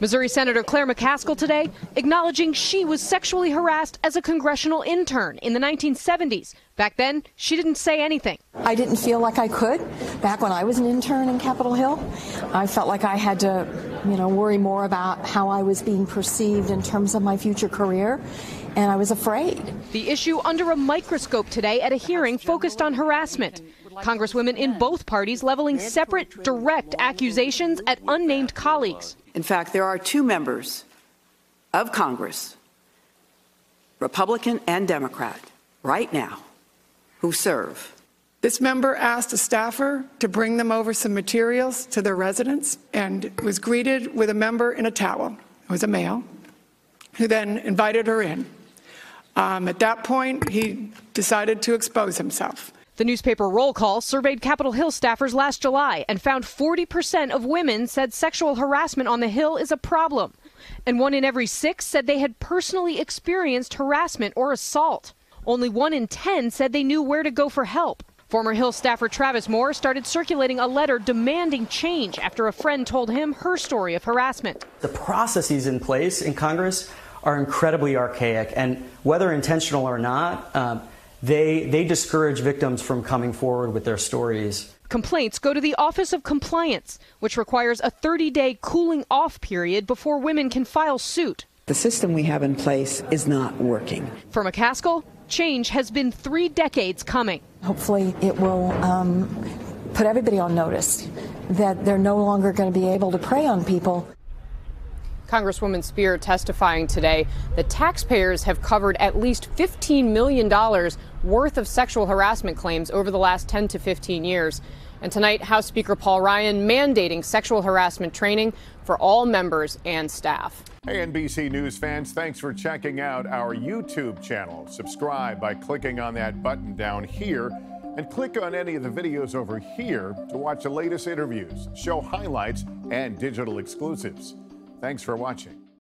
Missouri Senator Claire McCaskill today acknowledging she was sexually harassed as a congressional intern in the 1970s. Back then, she didn't say anything. I didn't feel like I could. Back when I was an intern in Capitol Hill, I felt like I had to, worry more about how I was being perceived in terms of my future career, and I was afraid. The issue under a microscope today at a hearing focused on harassment. Congresswomen in both parties leveling separate, direct accusations at unnamed colleagues. In fact, there are 2 members of Congress, Republican and Democrat, right now, who serve. This member asked a staffer to bring them over some materials to their residence and was greeted with a member in a towel. It was a male, who then invited her in. At that point, he decided to expose himself. The newspaper Roll Call surveyed Capitol Hill staffers last July and found 40% of women said sexual harassment on the Hill is a problem. And 1 in every 6 said they had personally experienced harassment or assault. Only 1 in 10 said they knew where to go for help. Former Hill staffer Travis Moore started circulating a letter demanding change after a friend told him her story of harassment. The processes in place in Congress are incredibly archaic, and whether intentional or not, they discourage victims from coming forward with their stories. Complaints go to the Office of Compliance, which requires a 30-day cooling off period before women can file suit. The system we have in place is not working. For McCaskill, change has been 3 decades coming. Hopefully it will put everybody on notice that they're no longer going to be able to prey on people. Congresswoman Spear testifying today that taxpayers have covered at least $15 million worth of sexual harassment claims over the last 10 to 15 years. And tonight, House Speaker Paul Ryan mandating sexual harassment training for all members and staff. Hey, NBC News fans, thanks for checking out our YouTube channel. Subscribe by clicking on that button down here and click on any of the videos over here to watch the latest interviews, show highlights, and digital exclusives. Thanks for watching.